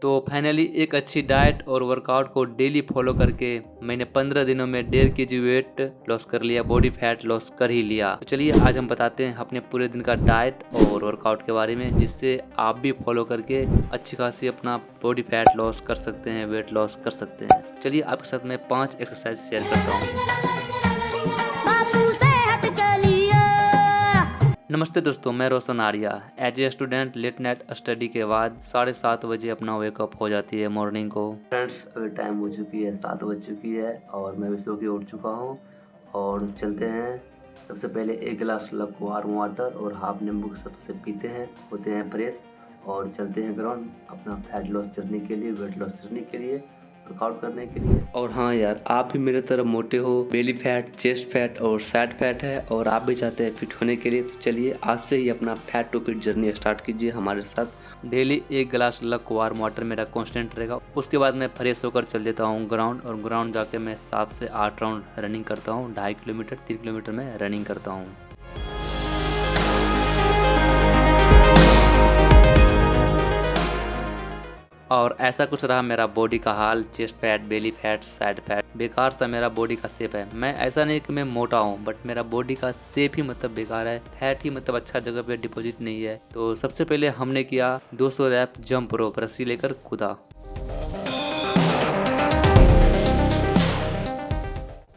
तो फाइनली एक अच्छी डाइट और वर्कआउट को डेली फॉलो करके मैंने 15 दिनों में 1.5 kg वेट लॉस कर लिया, बॉडी फैट लॉस कर ही लिया। तो चलिए आज हम बताते हैं अपने पूरे दिन का डाइट और वर्कआउट के बारे में, जिससे आप भी फॉलो करके अच्छी खासी अपना बॉडी फैट लॉस कर सकते हैं, वेट लॉस कर सकते हैं। चलिए आपके साथ मैं 5 एक्सरसाइज शेयर करता हूँ। नमस्ते दोस्तों, मैं Roshan Arya. As a student late night study के बाद 7:30 बजे अपना वेकअप हो जाती है मॉर्निंग को। फ्रेंड्स अभी टाइम हो चुकी है, 7 बज चुकी है और मैं भी सो के उठ चुका हूँ और चलते हैं। सबसे पहले 1 गिलास वार्म वाटर और हाफ नींबू के साथ उसे पीते हैं, होते हैं फ्रेश और चलते हैं ग्राउंड अपना फैट लॉस करने के लिए, वेट लॉस करने के लिए, वर्कआउट करने के लिए। और हाँ यार, आप भी मेरे तरह मोटे हो, बेली फैट, चेस्ट फैट और साइड फैट है और आप भी चाहते हैं फिट होने के लिए, तो चलिए आज से ही अपना fat to fit journey start कीजिए हमारे साथ। डेली 1 गिलास वार्म वाटर मेरा कांस्टेंट रहेगा। उसके बाद मैं फ्रेश होकर चल देता हूँ ग्राउंड और ग्राउंड जाके मैं 7 से 8 राउंड रनिंग करता हूँ। 2.5 किलोमीटर 3 किलोमीटर में रनिंग करता हूँ। और ऐसा कुछ रहा मेरा बॉडी का हाल। Chest fat, belly fat, side fat, बेकार सा मेरा बॉडी का शेप है। मैं ऐसा नहीं कि मैं मोटा हूँ, बट मेरा बॉडी का शेप ही मतलब बेकार है। फैट ही मतलब अच्छा जगह पे डिपॉजिट नहीं है। तो सबसे पहले हमने किया 200 रैप जंप रोप, रस्सी लेकर कूदा।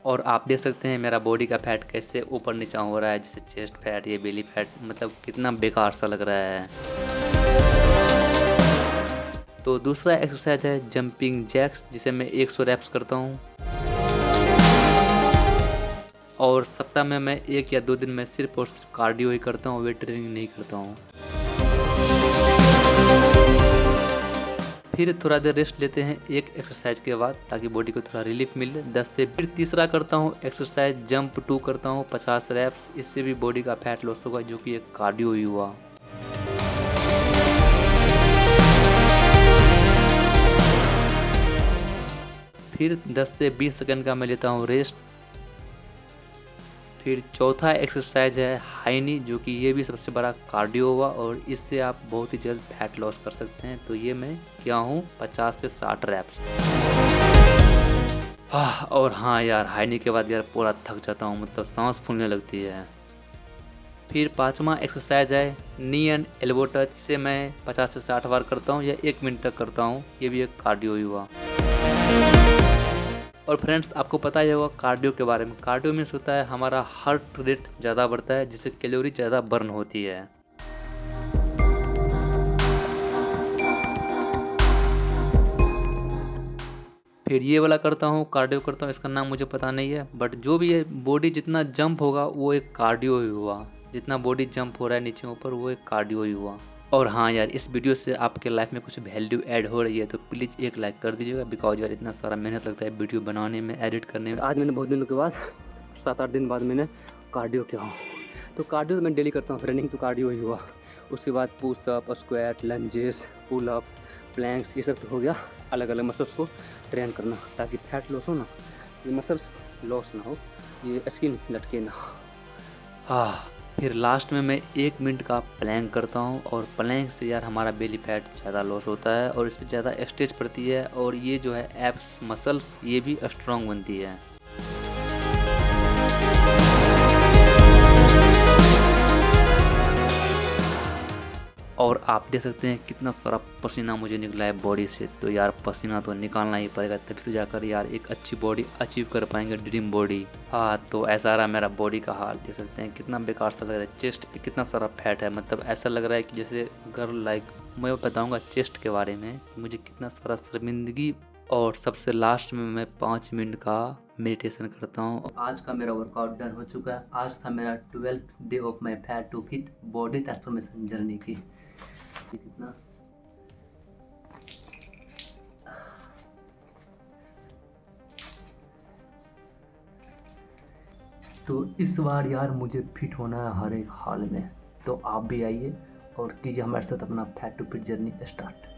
और आप देख सकते हैं मेरा बॉडी का फैट कैसे ऊपर नीचा हो रहा है, जैसे चेस्ट फैट, ये बेली फैट, मतलब कितना बेकार सा लग रहा है। तो दूसरा एक्सरसाइज है जंपिंग जैक्स, जिसे मैं 100 रैप्स करता हूँ और सप्ताह में मैं 1 या 2 दिन में सिर्फ और सिर्फ कार्डियो ही करता हूँ, वेट ट्रेनिंग नहीं करता हूँ। फिर थोड़ा देर रेस्ट लेते हैं एक एक्सरसाइज के बाद, ताकि बॉडी को थोड़ा रिलीफ मिले 10 से। फिर तीसरा करता हूँ एक्सरसाइज जंप 2 करता हूँ 50 रैप्स। इससे भी बॉडी का फैट लॉस होगा, जो कि एक कार्डियो ही हुआ। फिर 10 से 20 सेकंड का मैं लेता हूँ रेस्ट। फिर चौथा एक्सरसाइज है हाई नी, जो कि ये भी सबसे बड़ा कार्डियो हुआ और इससे आप बहुत ही जल्द फैट लॉस कर सकते हैं। तो ये मैं किया हूँ 50 से 60 रैप्स। और हाँ यार, हाई नी के बाद यार पूरा थक जाता हूँ, मतलब सांस फूलने लगती है। फिर पांचवा एक्सरसाइज है नी एंड एल्बो टच। इसे मैं 50 से 60 बार करता हूँ या 1 मिनट तक करता हूँ। ये भी एक कार्डियो ही हुआ। और फ्रेंड्स, आपको पता ही होगा कार्डियो के बारे में। कार्डियो मीन्स होता है हमारा हार्ट रेट ज़्यादा बढ़ता है, जिससे कैलोरी ज़्यादा बर्न होती है। फिर ये वाला करता हूँ, कार्डियो करता हूँ, इसका नाम मुझे पता नहीं है, बट जो भी है, बॉडी जितना जंप होगा वो एक कार्डियो ही हुआ। जितना बॉडी जंप हो रहा है नीचे ऊपर, वो एक कार्डियो ही हुआ। और हाँ यार, इस वीडियो से आपके लाइफ में कुछ वैल्यू ऐड हो रही है तो प्लीज़ एक लाइक कर दीजिएगा, बिकॉज यार इतना सारा मेहनत लगता है वीडियो बनाने में, एडिट करने में। आज मैंने बहुत दिनों के बाद 7-8 दिन बाद मैंने कार्डियो किया हूँ। तो कार्डियो मैं डेली करता हूँ, रनिंग तो कार्डियो ही हुआ। उसके बाद pushup, squat, lunges, pull ups, planks, ये सब तो हो गया। अलग अलग मसल्स को ट्रेन करना ताकि फैट लॉस हो ना, ये मसल्स लॉस ना हो, ये स्किन लटके ना। फिर लास्ट में मैं 1 मिनट का प्लैंक करता हूँ और प्लैंक से यार हमारा बेली फैट ज़्यादा लॉस होता है और इसमें ज़्यादा स्ट्रेच पड़ती है और ये जो है एब्स मसल्स ये भी स्ट्रॉन्ग बनती है। और आप देख सकते हैं कितना सारा पसीना मुझे निकला है बॉडी से। तो यार पसीना तो निकालना ही पड़ेगा, तभी तो जाकर यार एक अच्छी बॉडी अचीव कर पाएंगे, ड्रीम बॉडी। तो ऐसा रहा मेरा बॉडी का हाल। देख सकते हैं कितना बेकार सा लग रहा है। चेस्ट पे कितना सारा फैट है, मतलब ऐसा लग रहा है कि जैसे गर्ल लाइक। मैं बताऊँगा चेस्ट के बारे में, मुझे कितना सारा शर्मिंदगी। और सबसे लास्ट में मैं 5 मिनट का मेडिटेशन करता हूँ। आज का मेरा वर्कआउट डन हो चुका है। आज था मेरा 12th day of my fat to fit body transformation journey की। कितना तो इस बार यार मुझे फिट होना है हर एक हाल में। तो आप भी आइए और कीजिए हमारे साथ अपना fat to fit journey start.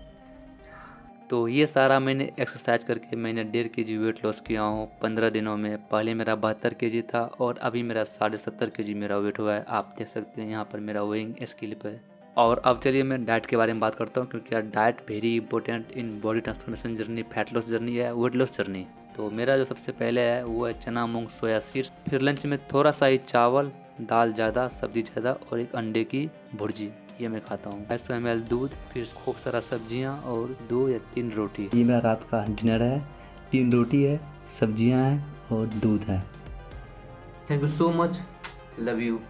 तो ये सारा मैंने एक्सरसाइज करके मैंने 1.5 kg वेट लॉस किया हूँ 15 दिनों में। पहले मेरा 72 kg था और अभी मेरा 70.5 kg मेरा वेट हुआ है। आप देख सकते हैं यहाँ पर मेरा वेइंग स्केल पर। और अब चलिए मैं डाइट के बारे में बात करता हूँ, क्योंकि यार diet very important in body transformation journey, fat loss journey है, वेट लॉस जर्नी। तो मेरा जो सबसे पहले है वो है चना मूंग सोया सीड्स। फिर लंच में थोड़ा सा ही चावल, दाल ज़्यादा, सब्जी ज़्यादा और एक अंडे की भुर्जी, ये मैं खाता हूँ। 500 ml दूध, फिर खूब सारा सब्जियाँ और 2 या 3 रोटी। ये मेरा रात का डिनर है, 3 रोटी है, सब्जियाँ हैं और दूध है। Thank you so much, love you.